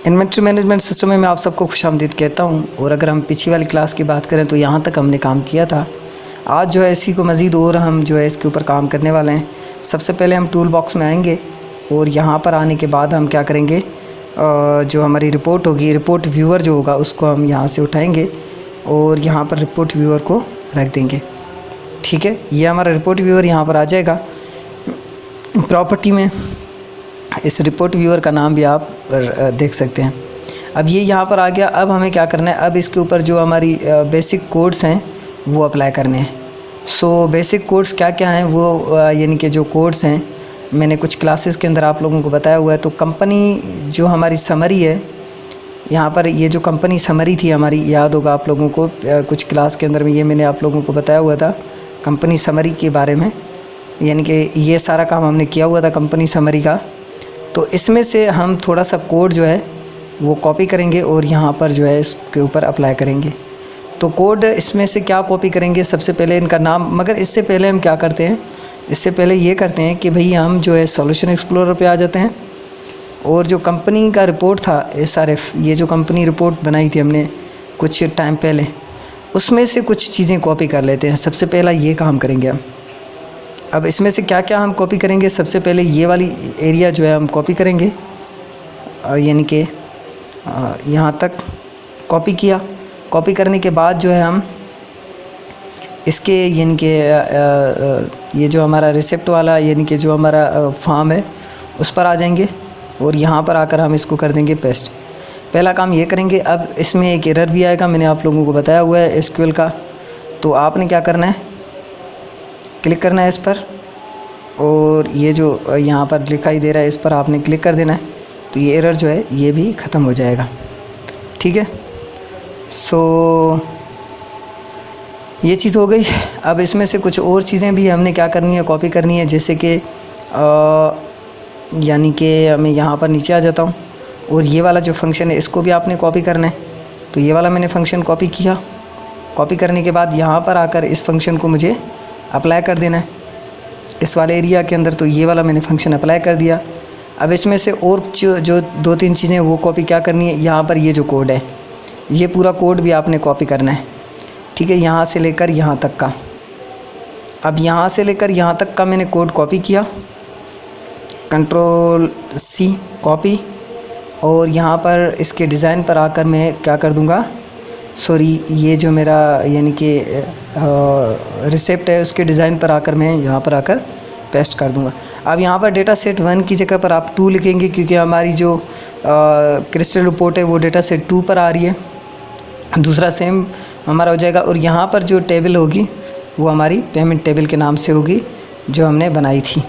Inventory management system में मैं आप सबको खुशामदीद कहता हूं। और अगर हम पिछली वाली क्लास की बात करें तो यहाँ तक हमने काम किया था। आज जो है इसी को मज़ीद और हम जो है इसके ऊपर काम करने वाले हैं। सबसे पहले हम टूल बॉक्स में आएंगे और यहाँ पर आने के बाद हम क्या करेंगे, जो हमारी रिपोर्ट होगी, रिपोर्ट व्यूअर जो होगा उसको हम यहाँ से उठाएँगे और यहाँ पर रिपोर्ट व्यूअर को रख देंगे। ठीक है, ये हमारा रिपोर्ट व्यूअर यहाँ पर आ जाएगा। प्रॉपर्टी में इस रिपोर्ट व्यूअर का नाम भी आप देख सकते हैं। अब ये यहाँ पर आ गया। अब हमें क्या करना है, अब इसके ऊपर जो हमारी बेसिक कोड्स हैं वो अप्लाई करने हैं। सो बेसिक कोड्स क्या क्या हैं वो यानी कि जो कोड्स हैं मैंने कुछ क्लासेस के अंदर आप लोगों को बताया हुआ है। तो कंपनी जो हमारी समरी है, यहाँ पर ये जो कंपनी समरी थी हमारी, याद होगा आप लोगों को, कुछ क्लास के अंदर में ये मैंने आप लोगों को बताया हुआ था कंपनी समरी के बारे में, यानी कि ये सारा काम हमने किया हुआ था कंपनी समरी का। तो इसमें से हम थोड़ा सा कोड जो है वो कॉपी करेंगे और यहाँ पर जो है इसके ऊपर अप्लाई करेंगे। तो कोड इसमें से क्या कॉपी करेंगे, सबसे पहले इनका नाम, मगर इससे पहले हम क्या करते हैं, इससे पहले ये करते हैं कि भई हम जो है सॉल्यूशन एक्सप्लोरर पे आ जाते हैं और जो कंपनी का रिपोर्ट था SRF, ये जो कंपनी रिपोर्ट बनाई थी हमने कुछ टाइम पहले, उसमें से कुछ चीज़ें कॉपी कर लेते हैं। सबसे पहला ये काम करेंगे हम। अब इसमें से क्या क्या हम कॉपी करेंगे, सबसे पहले ये वाली एरिया जो है हम कॉपी करेंगे, यानी कि यहाँ तक कॉपी किया। कॉपी करने के बाद जो है हम इसके यानी कि ये जो हमारा रिसिप्ट वाला यानी कि जो हमारा फॉर्म है उस पर आ जाएंगे और यहाँ पर आकर हम इसको कर देंगे पेस्ट। पहला काम ये करेंगे। अब इसमें एक एरर भी आएगा, मैंने आप लोगों को बताया हुआ है SQL का। तो आपने क्या करना है, क्लिक करना है इस पर और ये जो यहाँ पर दिखाई दे रहा है इस पर आपने क्लिक कर देना है। तो ये एरर जो है ये भी ख़त्म हो जाएगा। ठीक है, सो ये चीज़ हो गई। अब इसमें से कुछ और चीज़ें भी हमने क्या करनी है, कॉपी करनी है। जैसे कि यानी कि मैं यहाँ पर नीचे आ जाता हूँ और ये वाला जो फंक्शन है इसको भी आपने कॉपी करना है। तो ये वाला मैंने फंक्शन कॉपी किया। कॉपी करने के बाद यहाँ पर आकर इस फंक्शन को मुझे अप्लाई कर देना है इस वाले एरिया के अंदर। तो ये वाला मैंने फंक्शन अप्लाई कर दिया। अब इसमें से और जो दो तीन चीज़ें वो कॉपी क्या करनी है, यहाँ पर ये जो कोड है ये पूरा कोड भी आपने कॉपी करना है। ठीक है, यहाँ से लेकर यहाँ तक का। अब यहाँ से लेकर यहाँ तक का मैंने कोड कॉपी किया, Ctrl+C कॉपी, और यहाँ पर इसके डिज़ाइन पर आकर मैं क्या कर दूँगा, सॉरी ये जो मेरा यानी कि रिसिप्ट है उसके डिज़ाइन पर आकर मैं यहाँ पर आकर पेस्ट कर दूँगा। अब यहाँ पर डेटा सेट 1 की जगह पर आप 2 लिखेंगे क्योंकि हमारी जो क्रिस्टल रिपोर्ट है वो डेटा सेट 2 पर आ रही है। दूसरा सेम हमारा हो जाएगा। और यहाँ पर जो टेबल होगी वो हमारी पेमेंट टेबल के नाम से होगी जो हमने बनाई थी।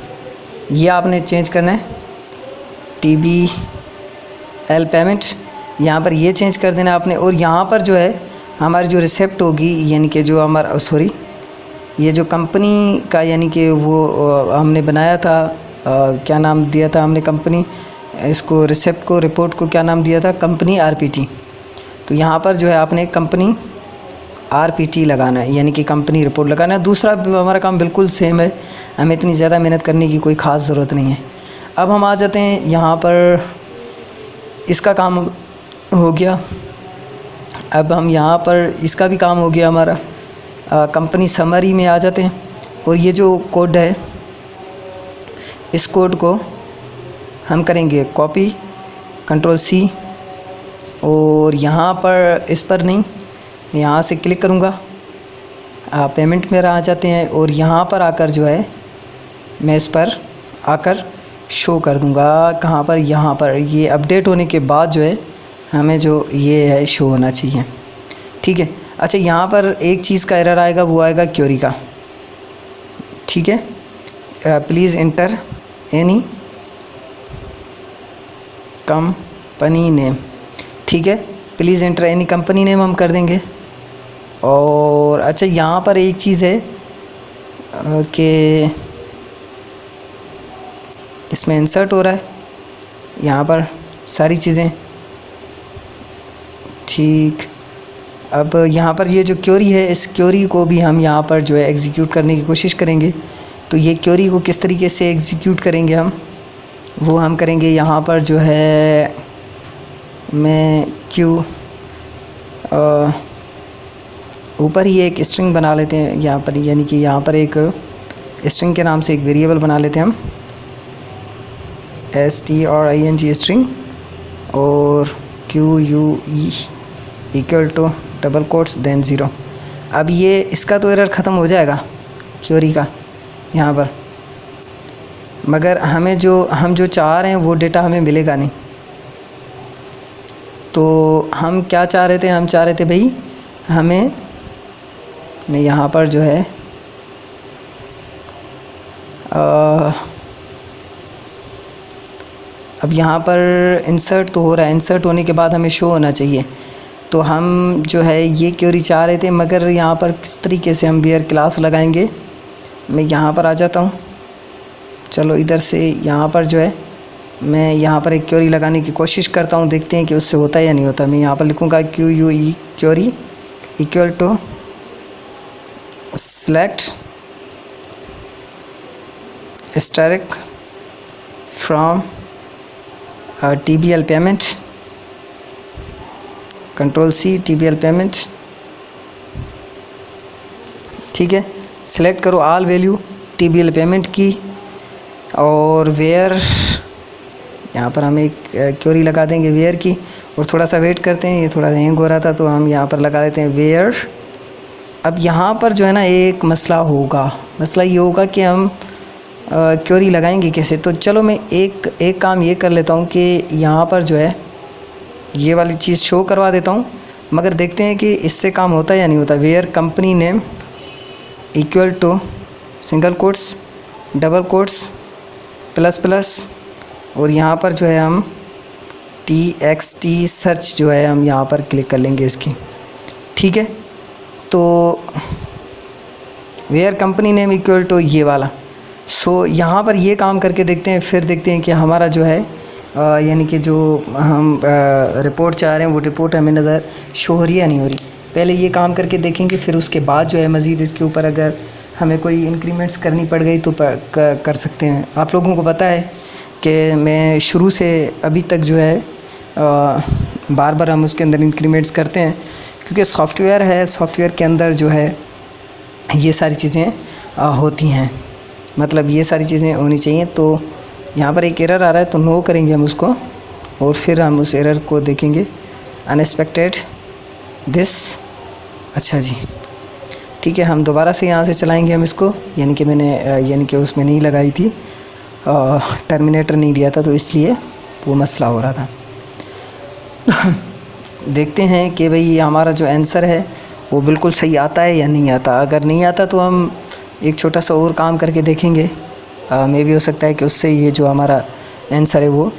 ये आपने चेंज करना है, TBL पेमेंट, यहाँ पर ये चेंज कर देना आपने। और यहाँ पर जो है हमारी जो रिसिप्ट होगी यानी कि जो हमारा सॉरी ये जो कंपनी का यानी कि वो हमने बनाया था, क्या नाम दिया था हमने कंपनी, इसको रिसिप्ट को, रिपोर्ट को क्या नाम दिया था, कंपनी RPT। तो यहाँ पर जो है आपने कंपनी RPT लगाना है यानी कि कंपनी रिपोर्ट लगाना है। दूसरा हमारा काम बिल्कुल सेम है, हमें इतनी ज़्यादा मेहनत करने की कोई ख़ास ज़रूरत नहीं है। अब हम आ जाते हैं यहाँ पर, इसका काम हो गया। अब हम यहाँ पर इसका भी काम हो गया हमारा। कंपनी समरी में आ जाते हैं और ये जो कोड है इस कोड को हम करेंगे कॉपी, Ctrl+C, और यहाँ पर इस पर नहीं, यहाँ से क्लिक करूँगा, पेमेंट में आ जाते हैं और यहाँ पर आकर जो है मैं इस पर आकर शो कर दूँगा। कहाँ पर, यहाँ पर। ये अपडेट होने के बाद जो है हमें जो ये है शो होना चाहिए। ठीक है, अच्छा यहाँ पर एक चीज़ का एरर आएगा, वो आएगा क्वेरी का। ठीक है, please inter any company name. ठीक है, please inter any company name हम कर देंगे। और अच्छा यहाँ पर एक चीज़ है कि इसमें इंसर्ट हो रहा है यहाँ पर सारी चीज़ें। ठीक, अब यहाँ पर ये जो क्वेरी है इस क्वेरी को भी हम यहाँ पर जो है एग्जीक्यूट करने की कोशिश करेंगे। तो ये क्वेरी को किस तरीके से एग्जीक्यूट करेंगे हम, वो हम करेंगे यहाँ पर जो है मैं क्यू ऊपर ही एक स्ट्रिंग बना लेते हैं यहाँ पर, यानी कि यहाँ पर एक स्ट्रिंग के नाम से एक वेरिएबल बना लेते हैं हम, string स्ट्रिंग, और QUE equal to double quotes then 0। अब ये इसका तो एरर ख़त्म हो जाएगा क्वेरी का यहाँ पर, मगर हम जो चाह रहे हैं वो डेटा हमें मिलेगा नहीं। तो हम क्या चाह रहे थे, हम चाह रहे थे भाई हमें, मैं यहाँ पर जो है अब यहाँ पर इंसर्ट तो हो रहा है, इंसर्ट होने के बाद हमें शो होना चाहिए। तो हम जो है ये क्वेरी चाह रहे थे, मगर यहाँ पर किस तरीके से हम वेयर क्लास लगाएंगे। मैं यहाँ पर आ जाता हूँ, चलो इधर से यहाँ पर जो है मैं यहाँ पर एक क्वेरी लगाने की कोशिश करता हूँ, देखते हैं कि उससे होता है या नहीं होता। मैं यहाँ पर लिखूँगा QUE query equal to select static from TBL payment, Ctrl+C TBL payment. ठीक है, सिलेक्ट करो ऑल वैल्यू TBL पेमेंट की, और वेयर यहाँ पर हम एक क्वेरी लगा देंगे वेयर की, और थोड़ा सा वेट करते हैं, ये थोड़ा हैंग हो रहा था तो हम यहाँ पर लगा देते हैं वेयर। अब यहाँ पर जो है ना एक मसला होगा, मसला ये होगा कि हम क्वेरी लगाएंगे कैसे। तो चलो मैं एक काम ये कर लेता हूँ कि यहाँ पर जो है ये वाली चीज़ शो करवा देता हूँ, मगर देखते हैं कि इससे काम होता है या नहीं होता। Where company name equal to single quotes double quotes plus plus, और यहाँ पर जो है हम TXT सर्च जो है हम यहाँ पर क्लिक कर लेंगे इसकी। ठीक है, तो where company name equal to ये वाला। सो यहाँ पर ये काम करके देखते हैं, फिर देखते हैं कि हमारा जो है यानी कि जो हम रिपोर्ट चाह रहे हैं वो रिपोर्ट हमें नज़र शो हो रही है या नहीं हो रही। पहले ये काम करके देखेंगे, फिर उसके बाद जो है मज़ीद इसके ऊपर अगर हमें कोई इंक्रीमेंट्स करनी पड़ गई तो कर सकते हैं। आप लोगों को पता है कि मैं शुरू से अभी तक जो है बार बार हम उसके अंदर इंक्रीमेंट्स करते हैं, क्योंकि सॉफ्टवेयर है, सॉफ्टवेयर के अंदर जो है ये सारी चीज़ें होती हैं, मतलब ये सारी चीज़ें होनी चाहिए। तो यहाँ पर एक एरर आ रहा है तो नो करेंगे हम उसको, और फिर हम उस एरर को देखेंगे अनएक्सपेक्टेड दिस। अच्छा जी, ठीक है, हम दोबारा से यहाँ से चलाएंगे हम इसको, यानी कि मैंने यानी कि उसमें नहीं लगाई थी, टर्मिनेटर नहीं दिया था, तो इसलिए वो मसला हो रहा था। देखते हैं कि भाई हमारा जो आंसर है वो बिल्कुल सही आता है या नहीं आता। अगर नहीं आता तो हम एक छोटा सा और काम करके देखेंगे, मे भी हो सकता है कि उससे ये जो हमारा आंसर है वो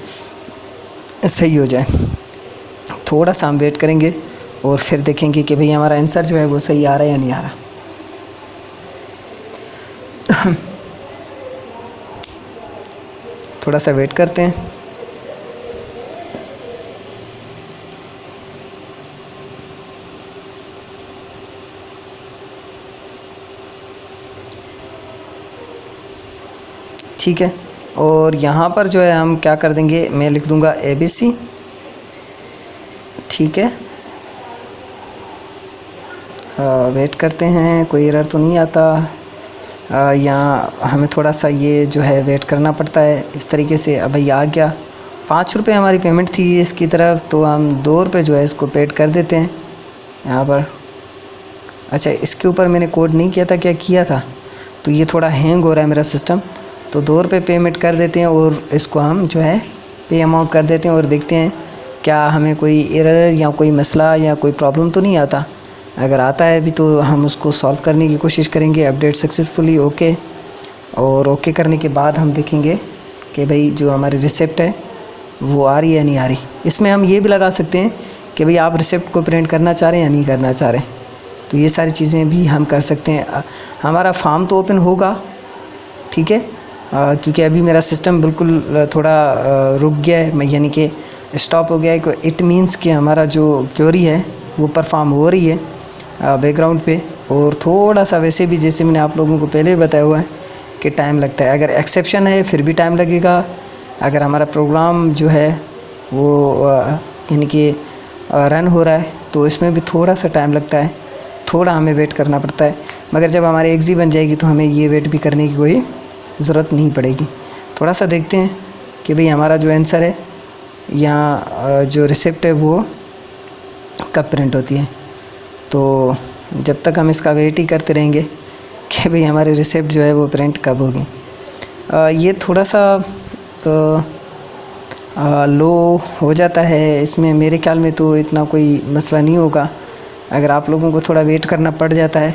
सही हो जाए। थोड़ा सा हम वेट करेंगे और फिर देखेंगे कि भाई हमारा आंसर जो है वो सही आ रहा है या नहीं आ रहा। थोड़ा सा वेट करते हैं। ठीक है, और यहाँ पर जो है हम क्या कर देंगे, मैं लिख दूँगा ABC। ठीक है, वेट करते हैं, कोई एरर तो नहीं आता। यहाँ हमें थोड़ा सा ये जो है वेट करना पड़ता है इस तरीके से। अब भाई आ गया, 5 रुपये हमारी पेमेंट थी इसकी तरफ, तो हम 2 रुपये जो है इसको पेड कर देते हैं यहाँ पर। अच्छा, इसके ऊपर मैंने कोड नहीं किया था, क्या किया था, तो ये थोड़ा हैंग हो रहा है मेरा सिस्टम। तो 2 रुपये पेमेंट कर देते हैं और इसको हम जो है पे अमाउंट कर देते हैं, और देखते हैं क्या हमें कोई एरर या कोई मसला या कोई प्रॉब्लम तो नहीं आता। अगर आता है भी तो हम उसको सॉल्व करने की कोशिश करेंगे। अपडेट सक्सेसफुली ओके, और ओके करने के बाद हम देखेंगे कि भाई जो हमारी रिसिप्ट है वो आ रही है या नहीं आ रही। इसमें हम ये भी लगा सकते हैं कि भाई आप रिसिप्ट को प्रिंट करना चाह रहे हैं या नहीं करना चाह रहे, तो ये सारी चीज़ें भी हम कर सकते हैं। हमारा फॉर्म तो ओपन होगा, ठीक है, क्योंकि अभी मेरा सिस्टम बिल्कुल थोड़ा रुक गया है, मैं यानी कि स्टॉप हो गया है। इट मीन्स कि हमारा जो क्वेरी है वो परफॉर्म हो रही है बैकग्राउंड पे, और थोड़ा सा वैसे भी जैसे मैंने आप लोगों को पहले भी बताया हुआ है कि टाइम लगता है। अगर एक्सेप्शन है फिर भी टाइम लगेगा, अगर हमारा प्रोग्राम जो है वो यानी कि रन हो रहा है, तो इसमें भी थोड़ा सा टाइम लगता है, थोड़ा हमें वेट करना पड़ता है। मगर जब हमारी एग्ज़ी बन जाएगी तो हमें ये वेट भी करने की कोई ज़रूरत नहीं पड़ेगी। थोड़ा सा देखते हैं कि भाई हमारा जो आंसर है या जो रिसिप्ट है वो कब प्रिंट होती है। तो जब तक हम इसका वेट ही करते रहेंगे कि भाई हमारी रिसिप्ट जो है वो प्रिंट कब होगी। ये थोड़ा सा लो हो जाता है, इसमें मेरे ख्याल में तो इतना कोई मसला नहीं होगा। अगर आप लोगों को थोड़ा वेट करना पड़ जाता है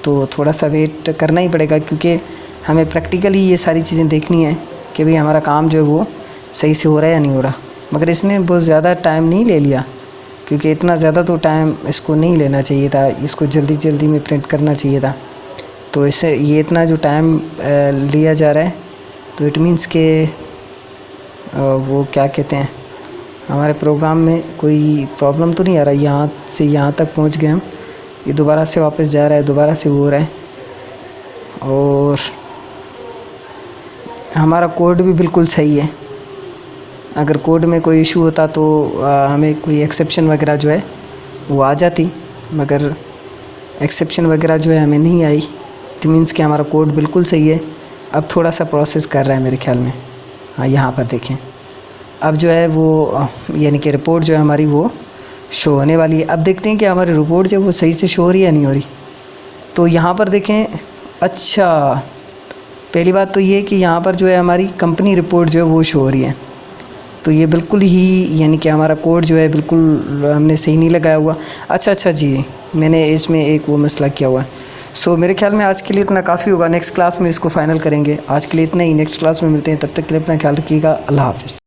तो थोड़ा सा वेट करना ही पड़ेगा, क्योंकि हमें प्रैक्टिकली ये सारी चीज़ें देखनी है कि भाई हमारा काम जो है वो सही से हो रहा है या नहीं हो रहा। मगर इसने बहुत ज़्यादा टाइम नहीं ले लिया, क्योंकि इतना ज़्यादा तो टाइम इसको नहीं लेना चाहिए था, इसको जल्दी जल्दी में प्रिंट करना चाहिए था। तो इससे ये इतना जो टाइम लिया जा रहा है, तो इट मीन्स के वो क्या कहते हैं, हमारे प्रोग्राम में कोई प्रॉब्लम तो नहीं आ रहा। यहाँ से यहाँ तक पहुँच गए हम, ये दोबारा से वापस जा रहा है, दोबारा से वो हो रहा है, और हमारा कोड भी बिल्कुल सही है। अगर कोड में कोई इशू होता तो हमें कोई एक्सेप्शन वगैरह जो है वो आ जाती, मगर एक्सेप्शन वगैरह जो है हमें नहीं आई। इट मीन्स कि हमारा कोड बिल्कुल सही है। अब थोड़ा सा प्रोसेस कर रहा है मेरे ख्याल में। हाँ, यहाँ पर देखें, अब जो है वो यानी कि रिपोर्ट जो है हमारी वो शो होने वाली है। अब देखते हैं कि हमारी रिपोर्ट जो है वो सही से शो हो रही है या नहीं हो रही। तो यहाँ पर देखें, अच्छा पहली बात तो ये कि यहाँ पर जो है हमारी कंपनी रिपोर्ट जो है वो शो हो रही है। तो ये बिल्कुल ही यानी कि हमारा कोड जो है बिल्कुल हमने सही नहीं लगाया हुआ। अच्छा जी, मैंने इसमें एक वो मसला किया हुआ है। सो मेरे ख्याल में आज के लिए इतना काफ़ी होगा। नेक्स्ट क्लास में इसको फाइनल करेंगे। आज के लिए इतना ही, नेक्स्ट क्लास में मिलते हैं। तब तक के लिए अपना ख्याल रखिएगा। अल्लाह हाफ़िज़।